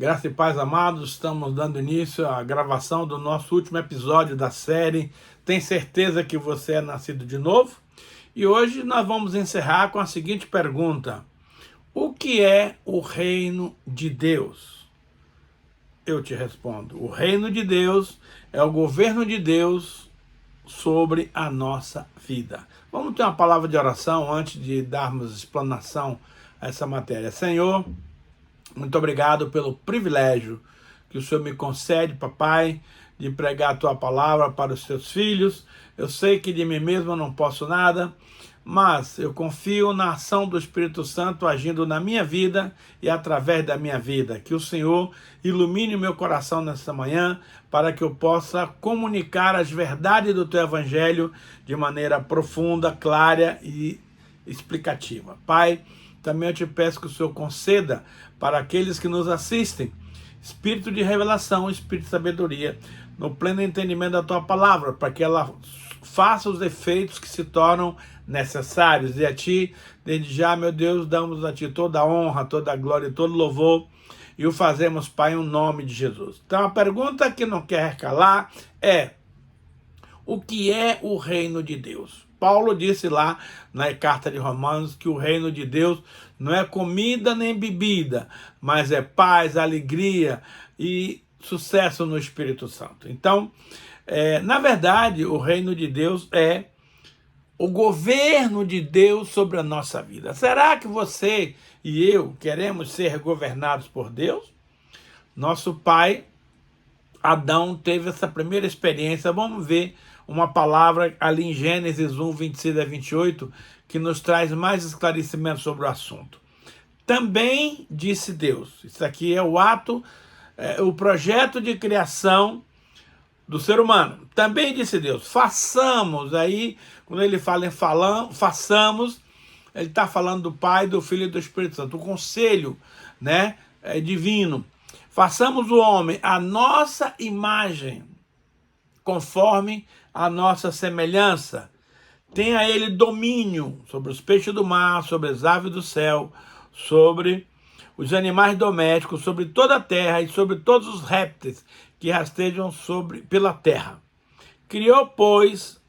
Graça e paz, amados, estamos dando início à gravação do nosso último episódio da série Tem Certeza que Você é Nascido de Novo? E hoje nós vamos encerrar com a seguinte pergunta: o que é o reino de Deus? Eu te respondo: o reino de Deus é o governo de Deus sobre a nossa vida. Vamos ter uma palavra de oração antes de darmos explanação a essa matéria. Senhor, muito obrigado pelo privilégio que o Senhor me concede, papai, de pregar a tua palavra para os teus filhos. Eu sei que de mim mesmo eu não posso nada, mas eu confio na ação do Espírito Santo agindo na minha vida e através da minha vida. Que o Senhor ilumine o meu coração nesta manhã para que eu possa comunicar as verdades do teu evangelho de maneira profunda, clara e explicativa. Pai, também eu te peço que o Senhor conceda para aqueles que nos assistem espírito de revelação, espírito de sabedoria, no pleno entendimento da tua palavra, para que ela faça os efeitos que se tornam necessários. E a ti, desde já, meu Deus, damos a ti toda a honra, toda a glória e todo louvor, e o fazemos, Pai, em nome de Jesus. Então a pergunta que não quer calar é: o que é o reino de Deus? Paulo disse lá na carta de Romanos que o reino de Deus não é comida nem bebida, mas é paz, alegria e sucesso no Espírito Santo. Então, na verdade, o reino de Deus é o governo de Deus sobre a nossa vida. Será que você e eu queremos ser governados por Deus? Nosso pai Adão teve essa primeira experiência. Vamos ver uma palavra ali em Gênesis 1, 26 a 28, que nos traz mais esclarecimento sobre o assunto. Também disse Deus. Isso aqui é o ato, o projeto de criação do ser humano. Também disse Deus, façamos. Aí, quando ele fala em façamos, ele está falando do Pai, do Filho e do Espírito Santo. O conselho, né, divino. Façamos o homem à nossa imagem, conforme a nossa semelhança. Tenha ele domínio sobre os peixes do mar, sobre as aves do céu, sobre os animais domésticos, sobre toda a terra e sobre todos os répteis que rastejam pela terra. Criou, pois,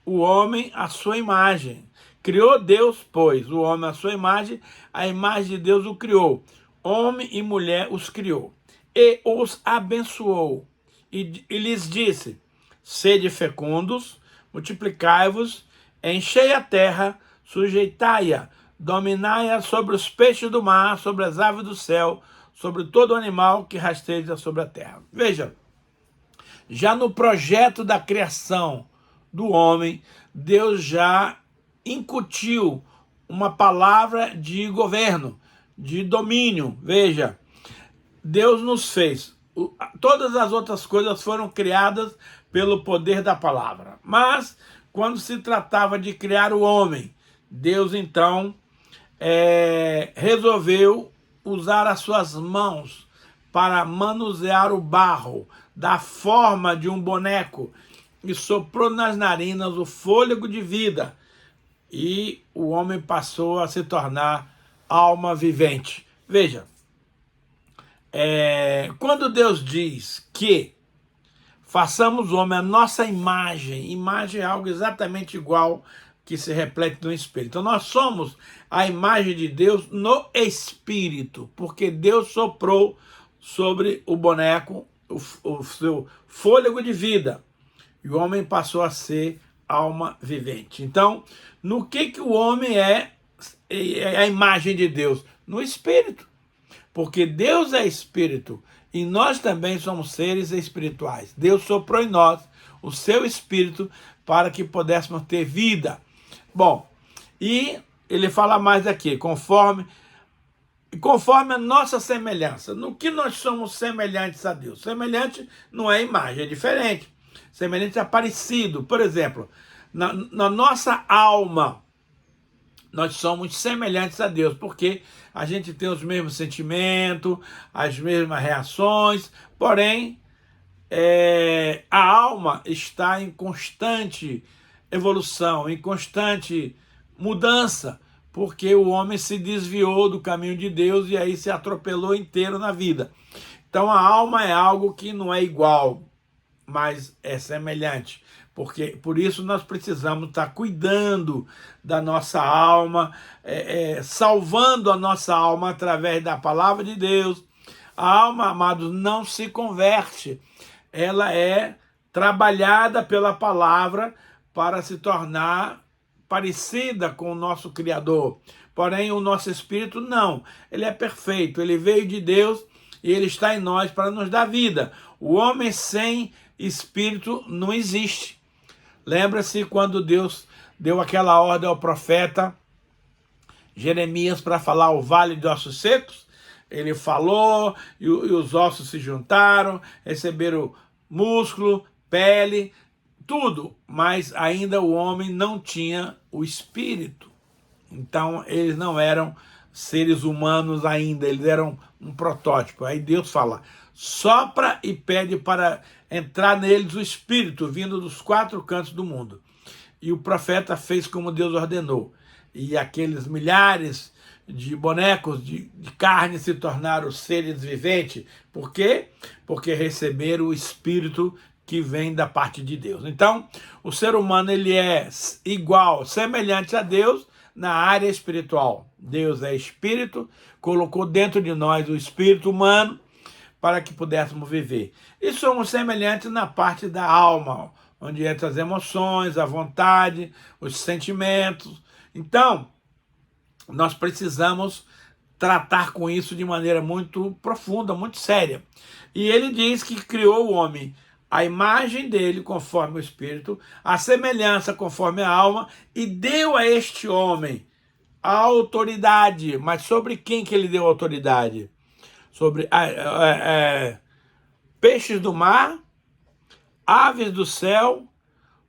o homem à sua imagem. Criou Deus, pois, o homem à sua imagem, a imagem de Deus o criou. Homem e mulher os criou. E os abençoou. E lhes disse: sede fecundos, multiplicai-vos, enchei a terra, sujeitai-a, dominai-a sobre os peixes do mar, sobre as aves do céu, sobre todo animal que rasteja sobre a terra. Veja, já no projeto da criação do homem, Deus já incutiu uma palavra de governo, de domínio. Veja, Deus nos fez. Todas as outras coisas foram criadas pelo poder da palavra. Mas, quando se tratava de criar o homem, Deus, então, resolveu usar as suas mãos para manusear o barro da forma de um boneco e soprou nas narinas o fôlego de vida. E o homem passou a se tornar alma vivente. Veja, quando Deus diz que façamos o homem a nossa imagem, imagem é algo exatamente igual que se reflete no espírito. Então nós somos a imagem de Deus no espírito, porque Deus soprou sobre o boneco o seu fôlego de vida e o homem passou a ser alma vivente. Então, no que o homem é a imagem de Deus? No espírito. Porque Deus é espírito e nós também somos seres espirituais. Deus soprou em nós o seu espírito para que pudéssemos ter vida. Bom, e ele fala mais aqui, conforme a nossa semelhança. No que nós somos semelhantes a Deus? Semelhante não é imagem, é diferente. Semelhante é parecido. Por exemplo, na nossa alma, nós somos semelhantes a Deus, porque a gente tem os mesmos sentimentos, as mesmas reações, porém, a alma está em constante evolução, em constante mudança, porque o homem se desviou do caminho de Deus e aí se atropelou inteiro na vida. Então a alma é algo que não é igual, mas é semelhante. Porque, por isso nós precisamos estar cuidando da nossa alma, salvando a nossa alma através da palavra de Deus. A alma, amados, não se converte. Ela é trabalhada pela palavra para se tornar parecida com o nosso Criador. Porém, o nosso espírito não. Ele é perfeito, ele veio de Deus e ele está em nós para nos dar vida. O homem sem espírito não existe. Lembra-se quando Deus deu aquela ordem ao profeta Jeremias para falar o vale de ossos secos? Ele falou e os ossos se juntaram, receberam músculo, pele, tudo, mas ainda o homem não tinha o espírito. Então eles não eram seres humanos ainda, eles eram um protótipo. Aí Deus fala, sopra e pede para entrar neles o espírito vindo dos 4 cantos do mundo. E o profeta fez como Deus ordenou. E aqueles milhares de bonecos de carne se tornaram seres viventes. Por quê? Porque receberam o espírito que vem da parte de Deus. Então, o ser humano ele é igual, semelhante a Deus na área espiritual. Deus é espírito, colocou dentro de nós o espírito humano para que pudéssemos viver. E somos semelhantes na parte da alma, onde entram as emoções, a vontade, os sentimentos. Então, nós precisamos tratar com isso de maneira muito profunda, muito séria. E ele diz que criou o homem a imagem dele conforme o espírito, a semelhança conforme a alma, e deu a este homem a autoridade. Mas sobre quem que ele deu autoridade? Sobre peixes do mar, aves do céu,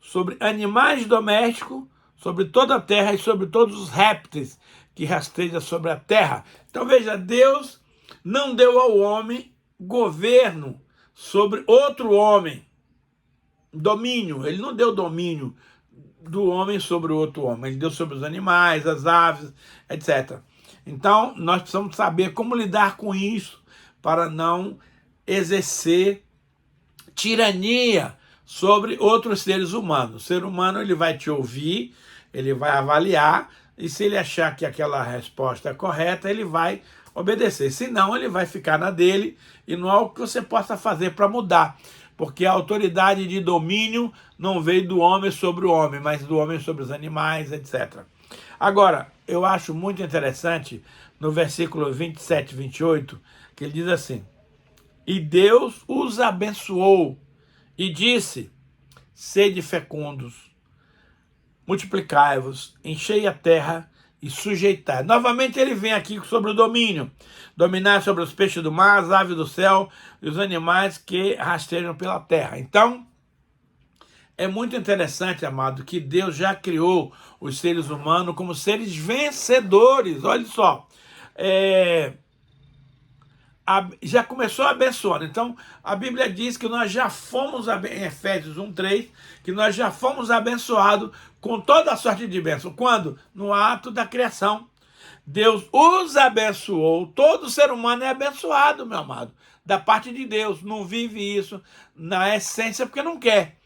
sobre animais domésticos, sobre toda a terra e sobre todos os répteis que rastejam sobre a terra. Então veja, Deus não deu ao homem governo sobre outro homem, domínio. Ele não deu domínio do homem sobre o outro homem, ele deu sobre os animais, as aves, etc. Então nós precisamos saber como lidar com isso para não exercer tirania sobre outros seres humanos. O ser humano ele vai te ouvir, ele vai avaliar, e se ele achar que aquela resposta é correta, ele vai obedecer. Senão, ele vai ficar na dele e não há o que você possa fazer para mudar. Porque a autoridade de domínio não veio do homem sobre o homem, mas do homem sobre os animais, etc. Agora, eu acho muito interessante no versículo 27 e 28, que ele diz assim, e Deus os abençoou e disse, sede fecundos, multiplicai-vos, enchei a terra e sujeitai. Novamente ele vem aqui sobre o domínio. Dominar sobre os peixes do mar, as aves do céu e os animais que rastejam pela terra. Então, é muito interessante, amado, que Deus já criou os seres humanos como seres vencedores. Olha só. Já começou abençoando. Então, a Bíblia diz que nós já fomos, em Efésios 1:3, que nós já fomos abençoados com toda a sorte de bênção. Quando? No ato da criação. Deus os abençoou. Todo ser humano é abençoado, meu amado, da parte de Deus. Não vive isso na essência porque não quer.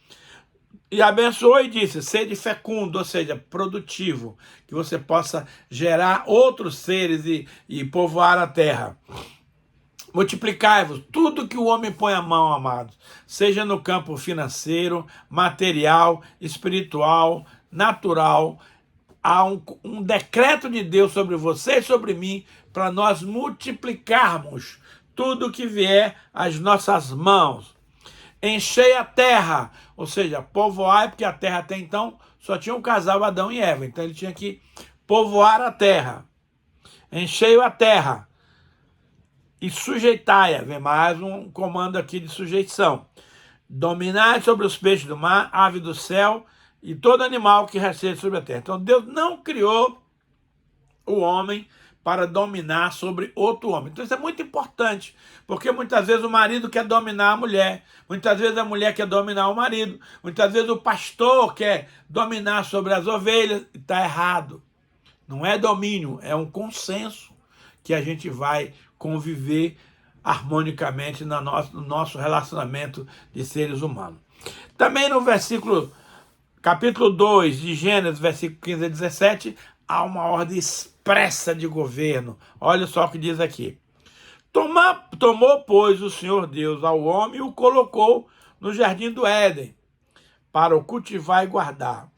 E abençoou e disse, sede fecundo, ou seja, produtivo, que você possa gerar outros seres e povoar a terra. Multiplicai-vos, tudo que o homem põe a mão, amados, seja no campo financeiro, material, espiritual, natural, há um decreto de Deus sobre você e sobre mim para nós multiplicarmos tudo que vier às nossas mãos. Enchei a terra, ou seja, povoar, porque a terra até então só tinha um casal, Adão e Eva, então ele tinha que povoar a terra. Enchei a terra. E sujeitai-a, vem mais um comando aqui de sujeição. Dominai sobre os peixes do mar, ave do céu e todo animal que rasteja sobre a terra. Então Deus não criou o homem para dominar sobre outro homem. Então isso é muito importante, porque muitas vezes o marido quer dominar a mulher, muitas vezes a mulher quer dominar o marido, muitas vezes o pastor quer dominar sobre as ovelhas. Está errado. Não é domínio, é um consenso que a gente vai conviver harmonicamente no nosso relacionamento de seres humanos. Também no capítulo 2 de Gênesis, versículo 15 a 17, há uma ordem expressa de governo. Olha só o que diz aqui. Tomou, pois, o Senhor Deus ao homem e o colocou no jardim do Éden, para o cultivar e guardar.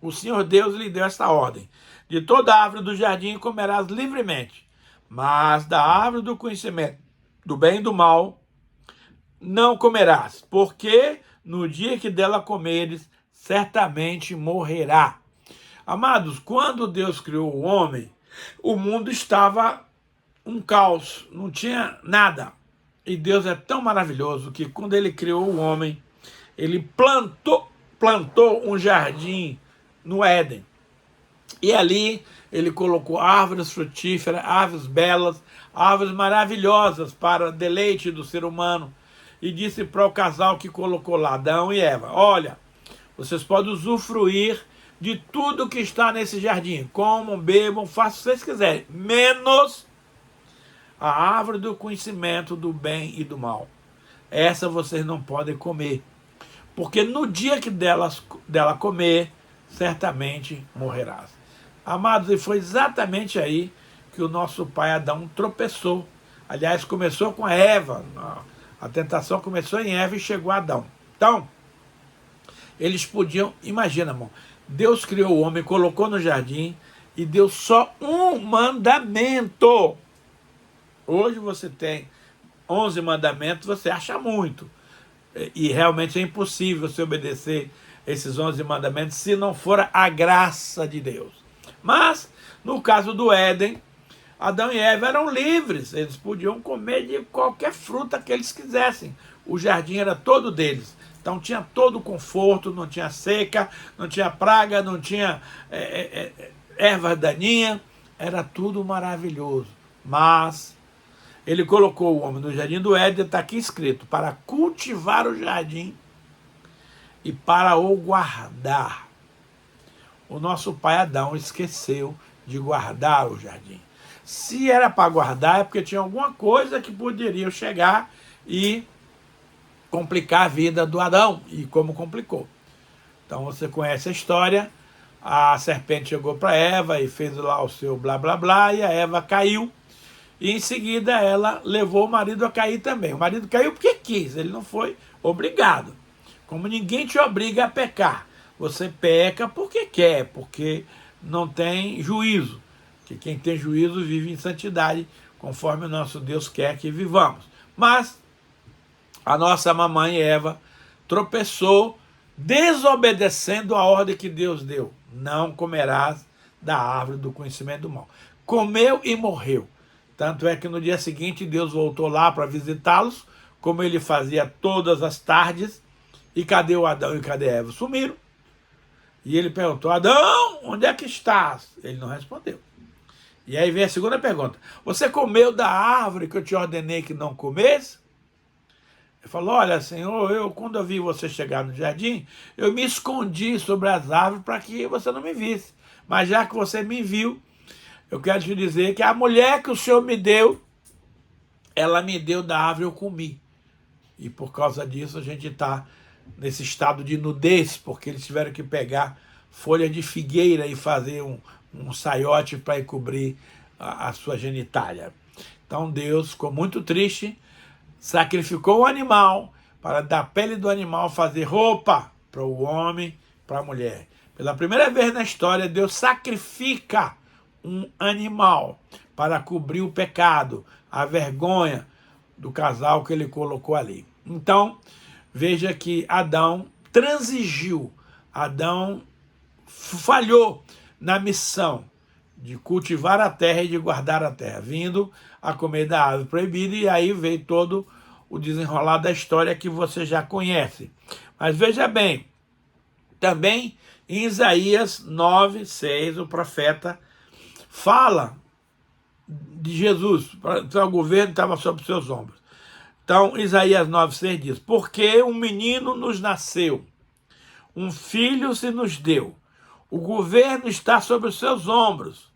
O Senhor Deus lhe deu esta ordem: de toda árvore do jardim comerás livremente, mas da árvore do conhecimento do bem e do mal não comerás, porque no dia que dela comeres, certamente morrerá. Amados, quando Deus criou o homem, o mundo estava um caos, não tinha nada. E Deus é tão maravilhoso que quando ele criou o homem, ele plantou um jardim no Éden. E ali ele colocou árvores frutíferas, árvores belas, árvores maravilhosas para deleite do ser humano. E disse para o casal que colocou lá, Adão e Eva: olha, vocês podem usufruir de tudo que está nesse jardim. Comam, bebam, façam o que vocês quiserem, menos a árvore do conhecimento do bem e do mal. Essa vocês não podem comer, porque no dia que dela comer, certamente morrerás. Amados, e foi exatamente aí que o nosso pai Adão tropeçou. Aliás, começou com a Eva. A tentação começou em Eva e chegou a Adão. Então, eles podiam, imagina, irmão, Deus criou o homem, colocou no jardim e deu só um mandamento. Hoje você tem 11 mandamentos, você acha muito. E realmente é impossível você obedecer esses 11 mandamentos se não for a graça de Deus. Mas, no caso do Éden, Adão e Eva eram livres. Eles podiam comer de qualquer fruta que eles quisessem. O jardim era todo deles. Então tinha todo o conforto, não tinha seca, não tinha praga, não tinha ervas daninhas. Era tudo maravilhoso. Mas ele colocou o homem no jardim do Éden, está aqui escrito, para cultivar o jardim e para o guardar. O nosso pai Adão esqueceu de guardar o jardim. Se era para guardar, é porque tinha alguma coisa que poderia chegar e complicar a vida do Adão, e como complicou. Então você conhece a história, a serpente chegou para Eva e fez lá o seu blá blá blá, e a Eva caiu, e em seguida ela levou o marido a cair também. O marido caiu porque quis, ele não foi obrigado. Como ninguém te obriga a pecar, você peca porque quer, porque não tem juízo. Que quem tem juízo vive em santidade, conforme o nosso Deus quer que vivamos. Mas a nossa mamãe Eva tropeçou, desobedecendo a ordem que Deus deu: não comerás da árvore do conhecimento do mal. Comeu e morreu. Tanto é que no dia seguinte Deus voltou lá para visitá-los, como ele fazia todas as tardes. E cadê o Adão e cadê a Eva? Sumiram. E ele perguntou: Adão, onde é que estás? Ele não respondeu. E aí vem a segunda pergunta: você comeu da árvore que eu te ordenei que não comesse? Ele falou: olha, Senhor, quando eu vi você chegar no jardim, eu me escondi sobre as árvores para que você não me visse. Mas já que você me viu, eu quero te dizer que a mulher que o Senhor me deu, ela me deu da árvore, eu comi. E por causa disso a gente está nesse estado de nudez, porque eles tiveram que pegar folha de figueira e fazer um saiote para encobrir a sua genitália. Então Deus ficou muito triste, sacrificou o animal para da pele do animal fazer roupa para o homem, para a mulher. Pela primeira vez na história, Deus sacrifica um animal para cobrir o pecado, a vergonha do casal que ele colocou ali. Então, veja que Adão transigiu, Adão falhou na missão de cultivar a terra e de guardar a terra, vindo a comer da árvore proibida, e aí veio todo o desenrolar da história que você já conhece. Mas veja bem, também em Isaías 9:6, o profeta fala de Jesus, o governo estava sobre seus ombros. Então, Isaías 9:6 diz: porque um menino nos nasceu, um filho se nos deu, o governo está sobre os seus ombros,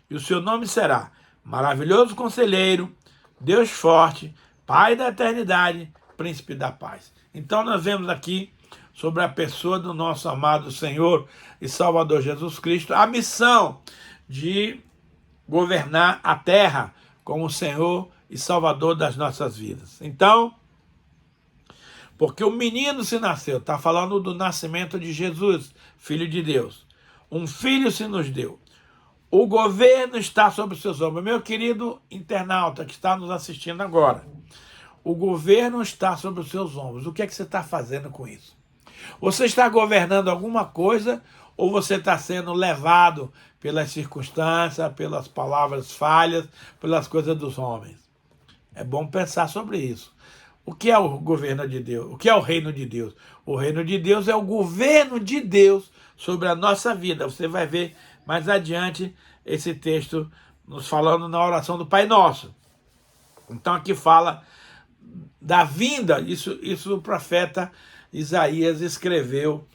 e o seu nome será Maravilhoso Conselheiro, Deus forte, Pai da eternidade, Príncipe da paz. Então nós vemos aqui sobre a pessoa do nosso amado Senhor e Salvador Jesus Cristo, a missão de governar a terra como o Senhor e Salvador das nossas vidas. Então, porque o menino se nasceu, está falando do nascimento de Jesus, Filho de Deus. Um filho se nos deu. O governo está sobre os seus ombros. Meu querido internauta que está nos assistindo agora, o governo está sobre os seus ombros. O que é que você está fazendo com isso? Você está governando alguma coisa ou você está sendo levado pelas circunstâncias, pelas palavras falhas, pelas coisas dos homens? É bom pensar sobre isso. O que é o governo de Deus? O que é o reino de Deus? O reino de Deus é o governo de Deus sobre a nossa vida. Você vai ver mais adiante esse texto nos falando na oração do Pai Nosso. Então aqui fala da vinda, isso o profeta Isaías escreveu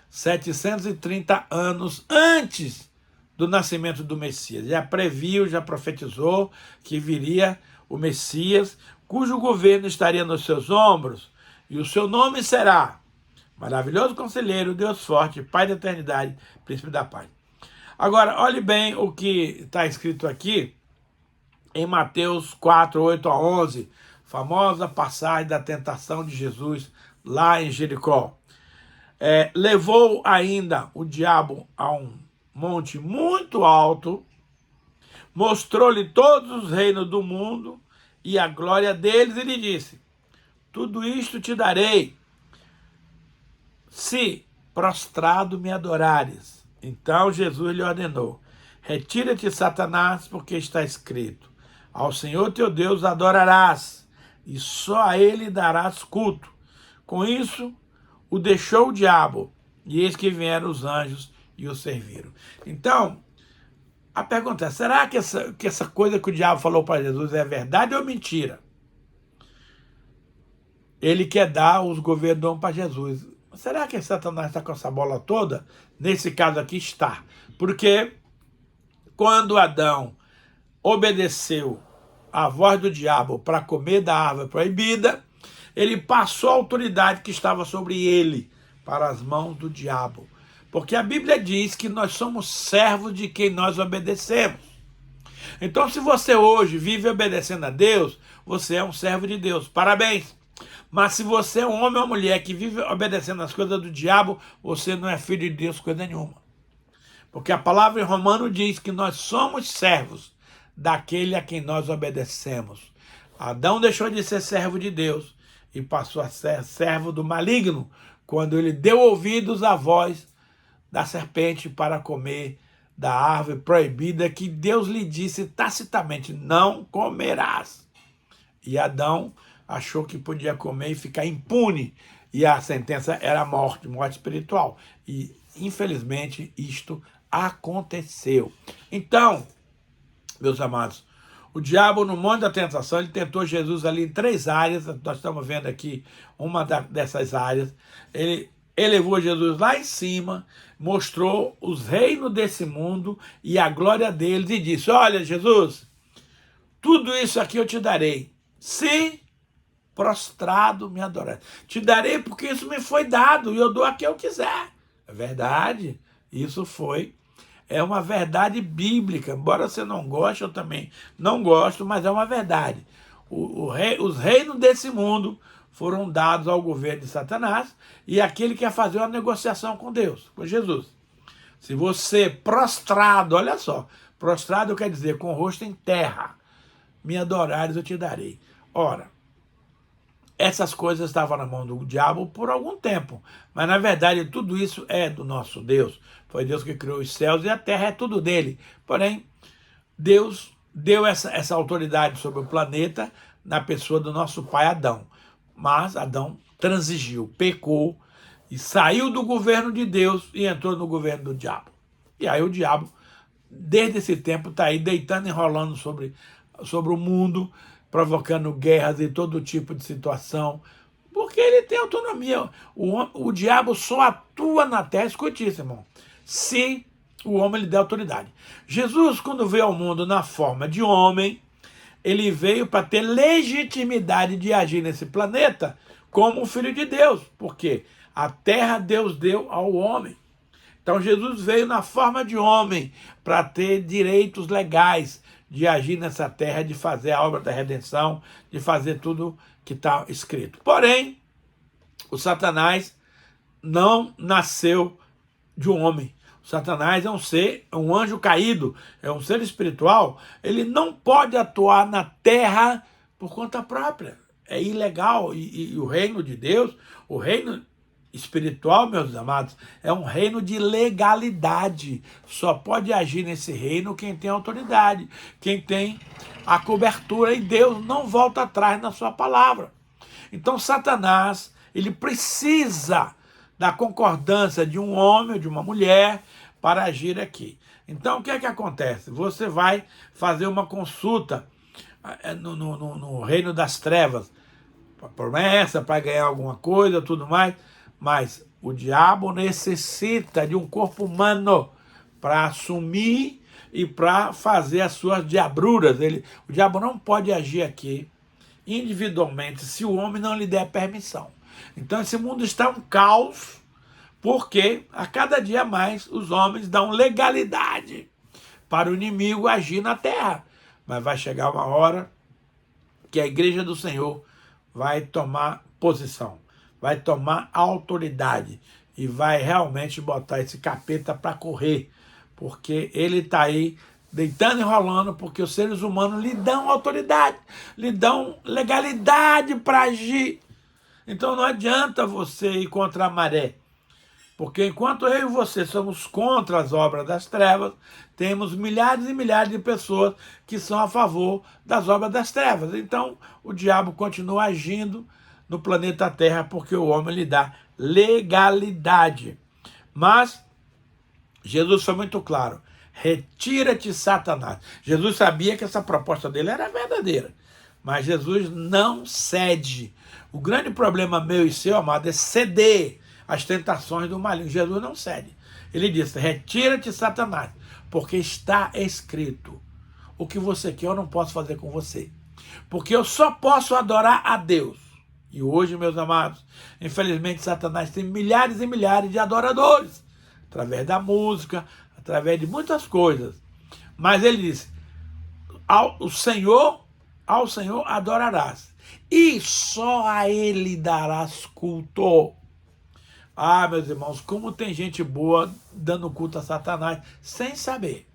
730 anos antes do nascimento do Messias. Já previu, já profetizou que viria o Messias, cujo governo estaria nos seus ombros, e o seu nome será Maravilhoso Conselheiro, Deus Forte, Pai da Eternidade, Príncipe da Paz. Agora, olhe bem o que está escrito aqui em Mateus 4, 8 a 11, famosa passagem da tentação de Jesus lá em Jericó. Levou ainda o diabo a um monte muito alto, mostrou-lhe todos os reinos do mundo e a glória deles, e lhe disse: tudo isto te darei, se prostrado me adorares. Então Jesus lhe ordenou: retira-te, Satanás, porque está escrito: ao Senhor teu Deus adorarás, e só a ele darás culto. Com isso, o deixou o diabo, e eis que vieram os anjos e o serviram. Então, a pergunta é, será que essa coisa que o diabo falou para Jesus é verdade ou mentira? Ele quer dar os governos para Jesus. Será que Satanás está com essa bola toda? Nesse caso aqui está. Porque quando Adão obedeceu à voz do diabo para comer da árvore proibida, ele passou a autoridade que estava sobre ele para as mãos do diabo. Porque a Bíblia diz que nós somos servos de quem nós obedecemos. Então, se você hoje vive obedecendo a Deus, você é um servo de Deus. Parabéns! Mas se você é um homem ou mulher que vive obedecendo as coisas do diabo, você não é filho de Deus coisa nenhuma. Porque a palavra em Romano diz que nós somos servos daquele a quem nós obedecemos. Adão deixou de ser servo de Deus e passou a ser servo do maligno, quando ele deu ouvidos à voz da serpente para comer da árvore proibida que Deus lhe disse tacitamente: não comerás. E Adão achou que podia comer e ficar impune, e a sentença era a morte, morte espiritual. E, infelizmente, isto aconteceu. Então, meus amados, o diabo, no monte da tentação, ele tentou Jesus ali em 3 áreas. Nós estamos vendo aqui uma dessas áreas. Ele elevou Jesus lá em cima, mostrou os reinos desse mundo e a glória deles, e disse: olha, Jesus, tudo isso aqui eu te darei, se prostrado me adorar. Te darei porque isso me foi dado, e eu dou a quem eu quiser. É verdade, isso é uma verdade bíblica, embora você não goste, eu também não gosto, mas é uma verdade. Os reinos desse mundo foram dados ao governo de Satanás, e aquele quer fazer uma negociação com Deus, com Jesus. Se você prostrado, olha só, prostrado quer dizer com o rosto em terra, me adorares eu te darei. Ora, essas coisas estavam na mão do diabo por algum tempo, mas na verdade tudo isso é do nosso Deus. Foi Deus que criou os céus e a terra, é tudo dele. Porém, Deus deu essa autoridade sobre o planeta na pessoa do nosso pai Adão. Mas Adão transigiu, pecou e saiu do governo de Deus e entrou no governo do diabo. E aí o diabo, desde esse tempo, está aí deitando e enrolando sobre o mundo, provocando guerras e todo tipo de situação, porque ele tem autonomia. O diabo só atua na terra, escute isso, irmão, se o homem lhe der autoridade. Jesus, quando veio ao mundo na forma de homem, ele veio para ter legitimidade de agir nesse planeta como o Filho de Deus. Por quê? A terra Deus deu ao homem. Então Jesus veio na forma de homem para ter direitos legais de agir nessa terra, de fazer a obra da redenção, de fazer tudo que está escrito. Porém, o Satanás não nasceu de um homem. O Satanás é um ser, é um anjo caído, é um ser espiritual. Ele não pode atuar na terra por conta própria. É ilegal. E o reino de Deus, o reino espiritual, meus amados, é um reino de legalidade. Só pode agir nesse reino quem tem autoridade, quem tem a cobertura, e Deus não volta atrás na sua palavra. Então Satanás, ele precisa da concordância de um homem ou de uma mulher para agir aqui. Então o que é que acontece? Você vai fazer uma consulta no reino das trevas, promessa para ganhar alguma coisa, tudo mais, mas o diabo necessita de um corpo humano para assumir e para fazer as suas diabruras. O diabo não pode agir aqui individualmente se o homem não lhe der permissão. Então esse mundo está um caos, porque a cada dia mais os homens dão legalidade para o inimigo agir na terra. Mas vai chegar uma hora que a igreja do Senhor vai tomar posição, vai tomar autoridade e vai realmente botar esse capeta para correr, porque ele está aí deitando e rolando, porque os seres humanos lhe dão autoridade, lhe dão legalidade para agir. Então não adianta você ir contra a maré, porque enquanto eu e você somos contra as obras das trevas, temos milhares e milhares de pessoas que são a favor das obras das trevas. Então o diabo continua agindo no planeta Terra porque o homem lhe dá legalidade. Mas Jesus foi muito claro: retira-te, Satanás. Jesus sabia que essa proposta dele era verdadeira, mas Jesus não cede. O grande problema meu e seu, amado, é ceder às tentações do maligno. Jesus não cede. Ele disse: retira-te, Satanás, porque está escrito: o que você quer eu não posso fazer com você, porque eu só posso adorar a Deus. E hoje, meus amados, infelizmente Satanás tem milhares e milhares de adoradores, através da música, através de muitas coisas. Mas ele diz: ao Senhor adorarás, e só a ele darás culto. Ah, meus irmãos, como tem gente boa dando culto a Satanás sem saber.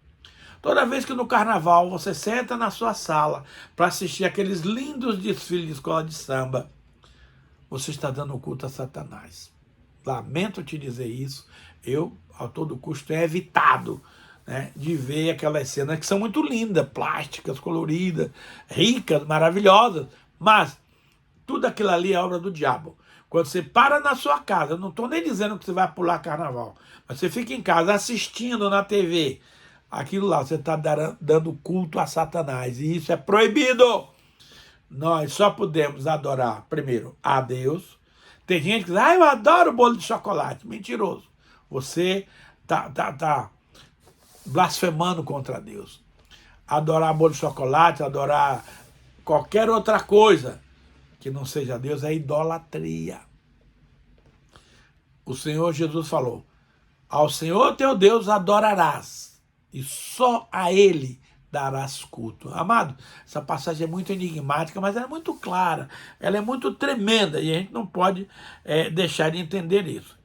Toda vez que no carnaval você senta na sua sala para assistir aqueles lindos desfiles de escola de samba, você está dando culto a Satanás. Lamento te dizer isso. Eu, a todo custo, tenho evitado, né, de ver aquelas cenas que são muito lindas, plásticas, coloridas, ricas, maravilhosas, mas tudo aquilo ali é obra do diabo. Quando você para na sua casa, eu não estou nem dizendo que você vai pular carnaval, mas você fica em casa assistindo na TV, aquilo lá, você está dando culto a Satanás, e isso é proibido. Nós só podemos adorar, primeiro, a Deus. Tem gente que diz: eu adoro bolo de chocolate. Mentiroso. Você tá blasfemando contra Deus. Adorar bolo de chocolate, adorar qualquer outra coisa que não seja Deus é idolatria. O Senhor Jesus falou: ao Senhor teu Deus adorarás, e só a Ele darás culto. Amado, essa passagem é muito enigmática, mas ela é muito clara, ela é muito tremenda, e a gente não pode deixar de entender isso.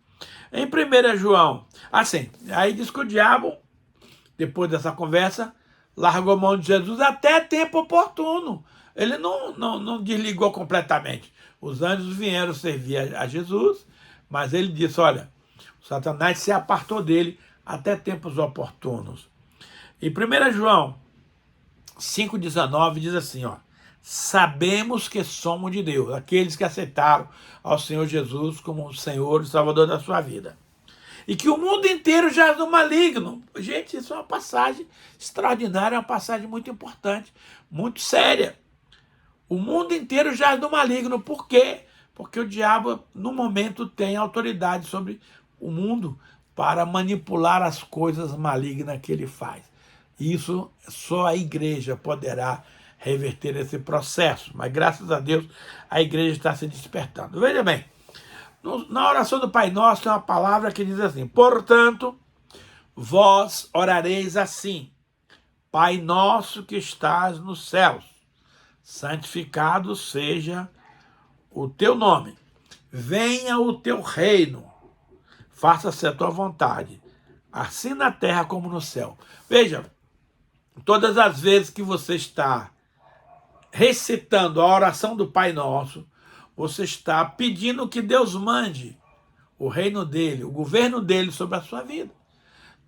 Em 1 João, assim, aí diz que o diabo, depois dessa conversa, largou a mão de Jesus até tempo oportuno. Ele não desligou completamente. Os anjos vieram servir a Jesus, mas ele disse: olha, o Satanás se apartou dele até tempos oportunos. Em 1 João 5,19 diz assim, ó: sabemos que somos de Deus, aqueles que aceitaram ao Senhor Jesus como o Senhor e Salvador da sua vida, e que o mundo inteiro jaz no maligno. Gente, isso é uma passagem extraordinária, é uma passagem muito importante, muito séria. O mundo inteiro jaz no maligno. Por quê? Porque o diabo, no momento, tem autoridade sobre o mundo para manipular as coisas malignas que ele faz. Isso só a igreja poderá reverter esse processo. Mas graças a Deus a igreja está se despertando. Veja bem, na oração do Pai Nosso tem uma palavra que diz assim: portanto, vós orareis assim: Pai nosso que estás nos céus, santificado seja o teu nome. Venha o teu reino, faça-se a tua vontade, assim na terra como no céu. Veja, todas as vezes que você está recitando a oração do Pai Nosso, você está pedindo que Deus mande o reino dele, o governo dele sobre a sua vida.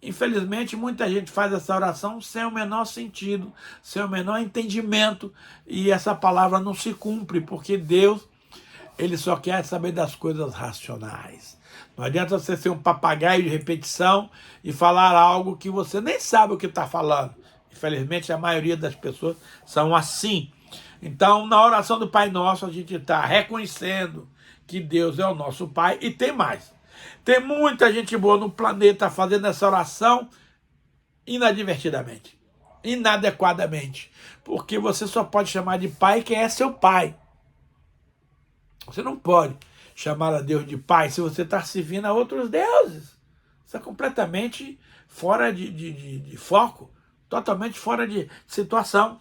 Infelizmente, muita gente faz essa oração sem o menor sentido, sem o menor entendimento, e essa palavra não se cumpre, porque Deus, ele só quer saber das coisas racionais. Não adianta você ser um papagaio de repetição e falar algo que você nem sabe o que está falando. Infelizmente, a maioria das pessoas são assim. Então, na oração do Pai Nosso, a gente está reconhecendo que Deus é o nosso Pai, e tem mais. Tem muita gente boa no planeta fazendo essa oração inadvertidamente, inadequadamente, porque você só pode chamar de pai quem é seu pai. Você não pode chamar a Deus de pai se você está servindo a outros deuses. Isso é completamente fora de foco, totalmente fora de situação.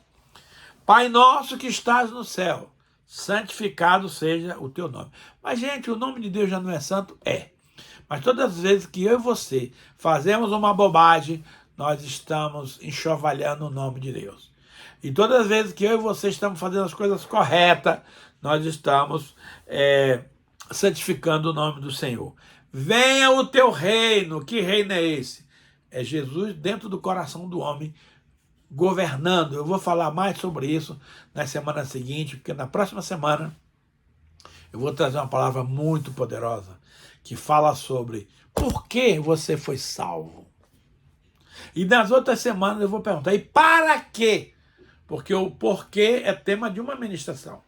Pai nosso que estás no céu, santificado seja o teu nome. Mas, gente, o nome de Deus já não é santo? É. Mas todas as vezes que eu e você fazemos uma bobagem, nós estamos enxovalhando o nome de Deus. E todas as vezes que eu e você estamos fazendo as coisas corretas, nós estamos santificando o nome do Senhor. Venha o teu reino. Que reino é esse? É Jesus dentro do coração do homem, governando. Eu vou falar mais sobre isso na semana seguinte, porque na próxima semana eu vou trazer uma palavra muito poderosa que fala sobre por que você foi salvo. E nas outras semanas eu vou perguntar, e para quê? Porque o porquê é tema de uma ministração.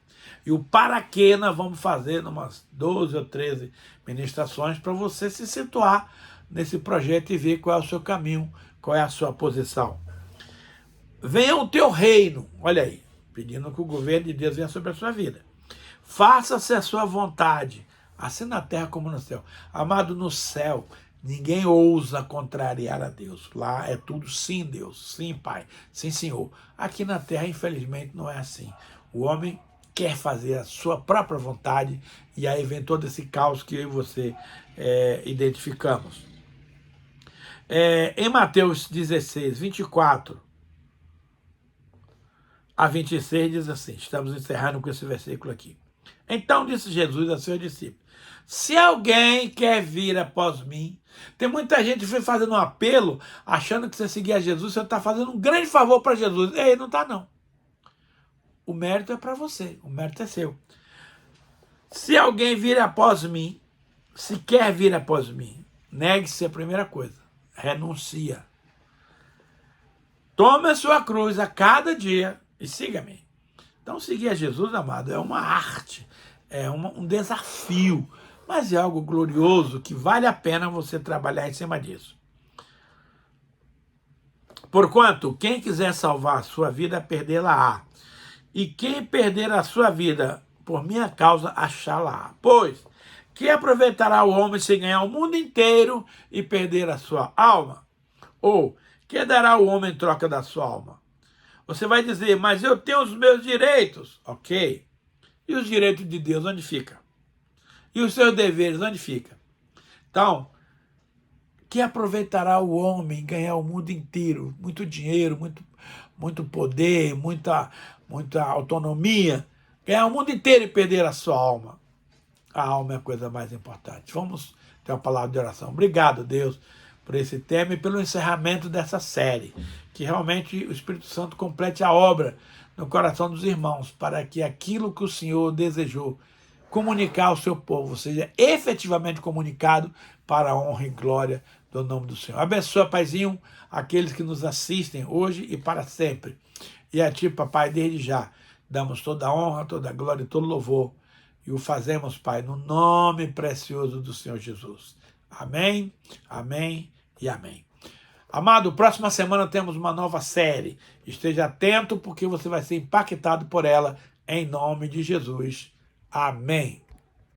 E o para quê nós vamos fazer umas 12 ou 13 ministrações para você se situar nesse projeto e ver qual é o seu caminho, qual é a sua posição. Venha o teu reino, olha aí, pedindo que o governo de Deus venha sobre a sua vida. Faça-se a sua vontade, assim na terra como no céu. Amado, no céu, ninguém ousa contrariar a Deus. Lá é tudo sim, Deus, sim, Pai, sim, Senhor. Aqui na terra, infelizmente, não é assim. O homem quer fazer a sua própria vontade e aí vem todo esse caos que eu e você identificamos. Em Mateus 16, 24 a 26 diz assim, estamos encerrando com esse versículo aqui. Então disse Jesus a seus discípulos, se alguém quer vir após mim, tem muita gente que foi fazendo um apelo, achando que você seguir a Jesus, você está fazendo um grande favor para Jesus. Ei, não está não. O mérito é para você, o mérito é seu. Se alguém vir após mim, se quer vir após mim, negue-se a primeira coisa, renuncia. Tome a sua cruz a cada dia e siga-me. Então, seguir a Jesus, amado, é uma arte, é um desafio, mas é algo glorioso que vale a pena você trabalhar em cima disso. Porquanto, quem quiser salvar a sua vida, perdê-la-á. E quem perder a sua vida por minha causa, achá-la-á. Pois, que aproveitará o homem se ganhar o mundo inteiro e perder a sua alma? Ou, que dará o homem em troca da sua alma? Você vai dizer, mas eu tenho os meus direitos. Ok. E os direitos de Deus, onde fica? E os seus deveres, onde fica? Então, que aproveitará o homem ganhar o mundo inteiro? Muito dinheiro, muito poder, muita autonomia. Ganhar o mundo inteiro e perder a sua alma. A alma é a coisa mais importante. Vamos ter uma palavra de oração. Obrigado, Deus, por esse tema e pelo encerramento dessa série. Que realmente o Espírito Santo complete a obra no coração dos irmãos, para que aquilo que o Senhor desejou comunicar ao seu povo seja efetivamente comunicado para a honra e glória do nome do Senhor. Abençoa, Paizinho, aqueles que nos assistem hoje e para sempre. E a Ti, Papai, desde já, damos toda a honra, toda a glória e todo louvor. E o fazemos, Pai, no nome precioso do Senhor Jesus. Amém, amém e amém. Amado, próxima semana temos uma nova série. Esteja atento porque você vai ser impactado por ela, em nome de Jesus. Amém.